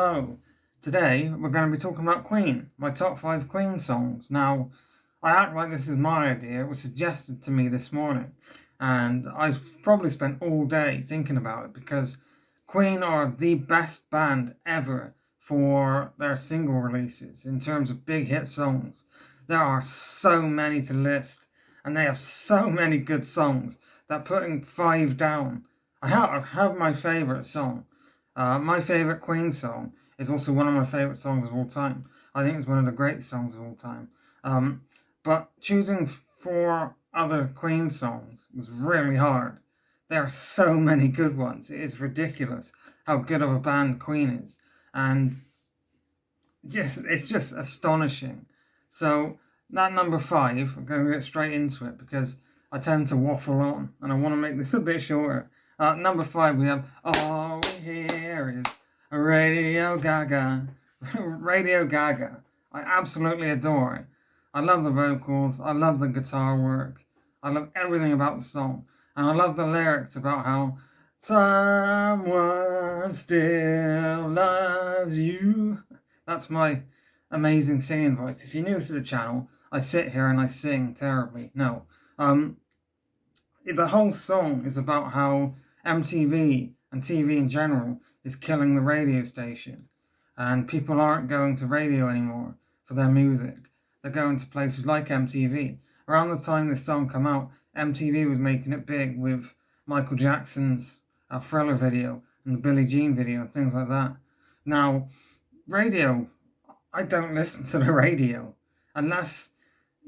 Hello. Today we're going to be talking about Queen, my top 5 Queen songs. Now, I act like this is my idea. It was suggested to me this morning, and I've probably spent all day thinking about it because Queen are the best band ever for their single releases in terms of big hit songs. There are so many to list, and they have so many good songs that putting 5 down, I have my favourite song. My favourite Queen song is also one of my favourite songs of all time. I think it's one of the greatest songs of all time. But choosing 4 other Queen songs was really hard. There are so many good ones. It is ridiculous how good of a band Queen is. And it's just astonishing. So that number 5, I'm going to get straight into it because I tend to waffle on and I want to make this a bit shorter. Number 5, we have All We Hear Is Radio Gaga. Radio Gaga. I absolutely adore it. I love the vocals. I love the guitar work. I love everything about the song. And I love the lyrics about how someone still loves you. That's my amazing singing voice. If you're new to the channel, I sit here and I sing terribly. No. The whole song is about how MTV and TV in general is killing the radio station, and people aren't going to radio anymore for their music. They're going to places like MTV. Around the time this song came out, MTV was making it big with Michael Jackson's Thriller video and the Billie Jean video and things like that. Now, radio, I don't listen to the radio unless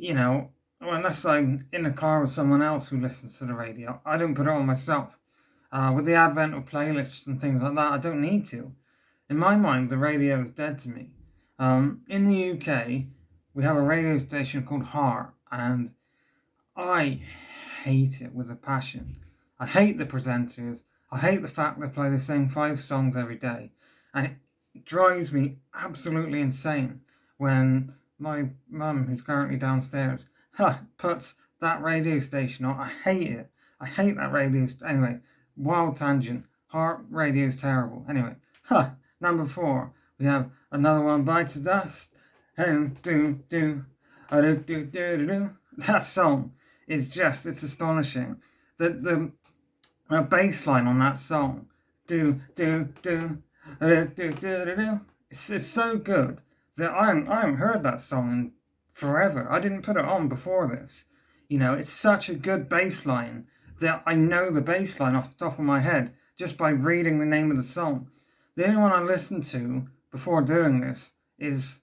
I'm in a car with someone else who listens to the radio. I don't put it on myself. With the advent of playlists and things like that, I don't need to. In my mind, the radio is dead to me. In the UK, we have a radio station called Heart, and I hate it with a passion. I hate the presenters. I hate the fact they play the same 5 songs every day. And it drives me absolutely insane when my mum, who's currently downstairs, puts that radio station on. I hate it. I hate that radio Anyway, wild tangent. Heart radio is terrible. Anyway, number 4, we have Another One Bites the Dust. And do. That song is just, it's astonishing. The bass line on that song, it's so good that I haven't heard that song in forever. I didn't put it on before this. It's such a good bass line that I know the bass line off the top of my head just by reading the name of the song. The only one I listened to before doing this is,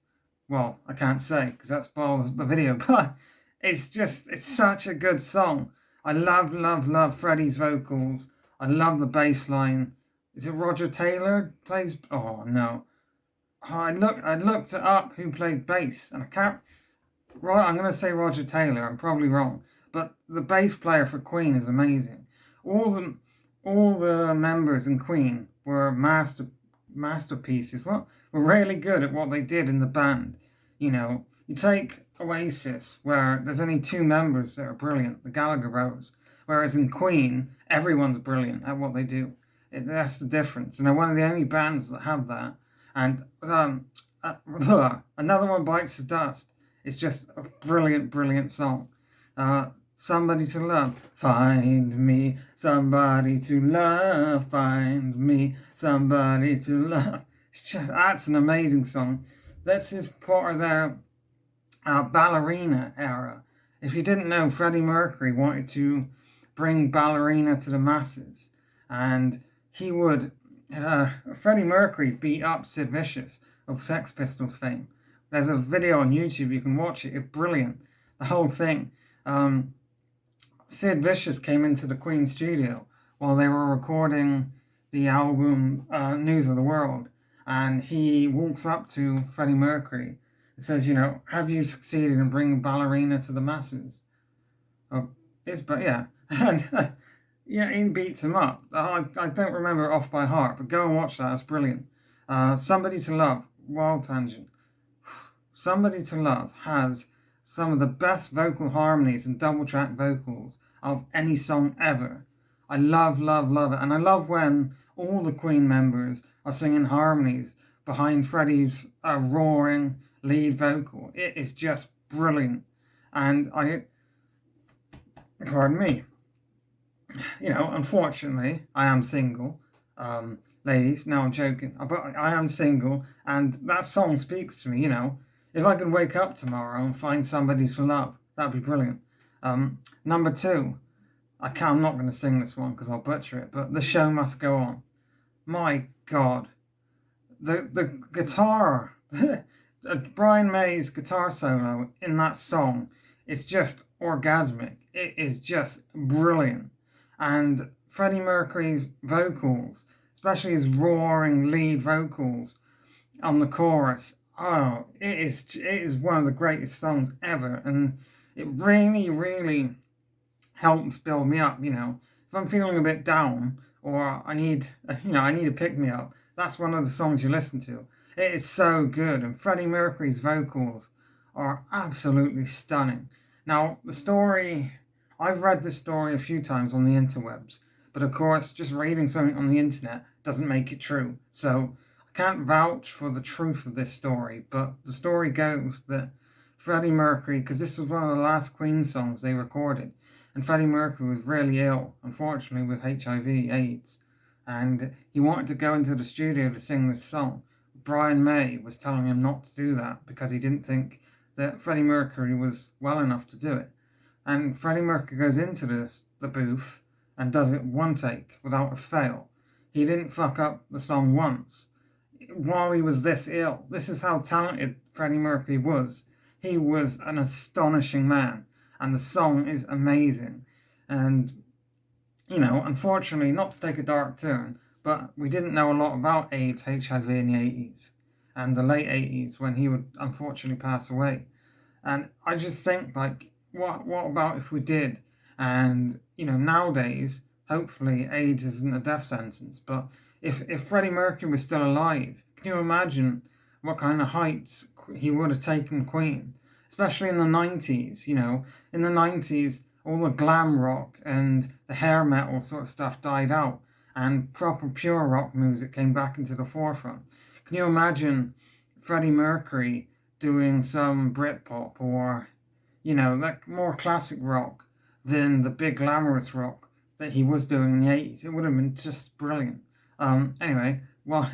well, I can't say because that spoils the video, but it's such a good song. I love Freddie's vocals. I love the bass line. Is it Roger Taylor plays? Oh no. I looked it up who played bass and I can't. Right, I'm going to say Roger Taylor. I'm probably wrong, but the bass player for Queen is amazing. All the members in Queen were masterpieces. Were really good at what they did in the band. You take Oasis, where there's only 2 members that are brilliant, the Gallagher brothers, whereas in Queen, everyone's brilliant at what they do. That's the difference, and they're one of the only bands that have that. And Another One Bites the Dust is just a brilliant song. Somebody to Love, find me somebody to love, find me somebody to love. That's an amazing song. This is part of their ballerina era. If you didn't know, Freddie Mercury wanted to bring ballerina to the masses, and he would. Freddie Mercury beat up Sid Vicious of Sex Pistols fame. There's a video on YouTube, you can watch it. It's brilliant, the whole thing. Sid Vicious came into the Queen studio while they were recording the album News of the World, and he walks up to Freddie Mercury and says, have you succeeded in bringing ballerina to the masses? And he beats him up. I don't remember it off by heart, but go and watch that. It's brilliant. Somebody to Love, wild tangent. Somebody to Love has some of the best vocal harmonies and double track vocals of any song ever. I love it. And I love when all the Queen members are singing harmonies behind Freddie's roaring lead vocal. It is just brilliant. And pardon me, unfortunately, I am single. Ladies, no, I'm joking. But I am single, and that song speaks to me, If I could wake up tomorrow and find somebody to love, that'd be brilliant. Number 2, I'm not going to sing this one because I'll butcher it, but The Show Must Go On. My God. The guitar, Brian May's guitar solo in that song, it's just orgasmic. It is just brilliant. And Freddie Mercury's vocals, especially his roaring lead vocals on the chorus, it is one of the greatest songs ever. And it really, really helps build me up, If I'm feeling a bit down or I need a pick-me-up, that's one of the songs you listen to. It is so good, and Freddie Mercury's vocals are absolutely stunning. Now, the story, I've read this story a few times on the interwebs, but of course, just reading something on the internet doesn't make it true. So I can't vouch for the truth of this story, but the story goes that Freddie Mercury, because this was one of the last Queen songs they recorded, and Freddie Mercury was really ill, unfortunately, with HIV/AIDS, and he wanted to go into the studio to sing this song. Brian May was telling him not to do that because he didn't think that Freddie Mercury was well enough to do it. And Freddie Mercury goes into the booth and does it one take without a fail. He didn't fuck up the song once while he was this ill. This is how talented Freddie Mercury was. He was an astonishing man, and the song is amazing. And, unfortunately, not to take a dark turn, but we didn't know a lot about AIDS, HIV in the 80s and the late 80s when he would unfortunately pass away. And I just think, what about if we did? And, nowadays, hopefully AIDS isn't a death sentence, but if Freddie Mercury was still alive, can you imagine what kind of heights he would have taken Queen? Especially in the 90s, in the 90s, all the glam rock and the hair metal sort of stuff died out, and proper pure rock music came back into the forefront. Can you imagine Freddie Mercury doing some Britpop or, more classic rock than the big glamorous rock that he was doing in the 80s? It would have been just brilliant. Anyway, well,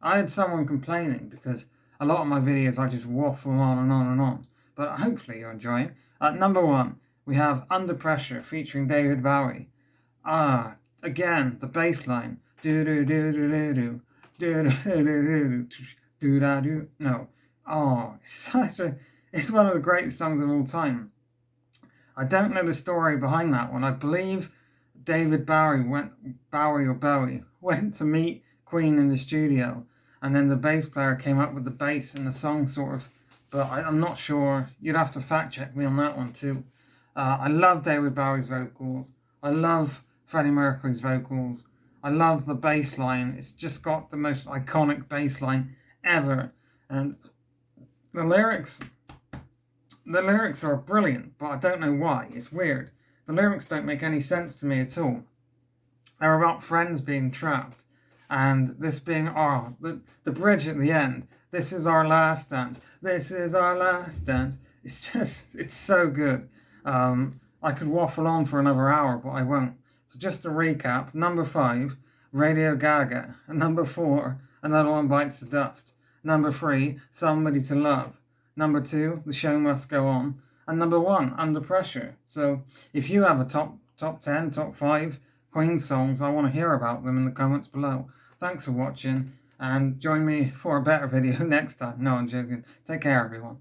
I had someone complaining because a lot of my videos I just waffle on and on and on. But hopefully you're enjoying. Number 1, we have Under Pressure featuring David Bowie. Again, the bass line. Do do do do do do do do do do da do. No. It's one of the greatest songs of all time. I don't know the story behind that one. I believe David Bowie went to meet Queen in the studio, and then the bass player came up with the bass and the song but I'm not sure. You'd have to fact check me on that one too. I love David Bowie's vocals. I love Freddie Mercury's vocals. I love the bass line. It's just got the most iconic bass line ever. And the lyrics are brilliant, but I don't know why. It's weird. The lyrics don't make any sense to me at all. They're about friends being trapped, and this being the bridge at the end. This is our last dance. This is our last dance. It's so good. I could waffle on for another hour, but I won't. So just to recap, number 5, Radio Gaga. And number 4, Another One Bites the Dust. Number 3, Somebody to Love. Number 2, The Show Must Go On. And number 1, Under Pressure. So if you have a top 10, top 5 Queen songs, I want to hear about them in the comments below. Thanks for watching, and join me for a better video next time. No, I'm joking. Take care, everyone.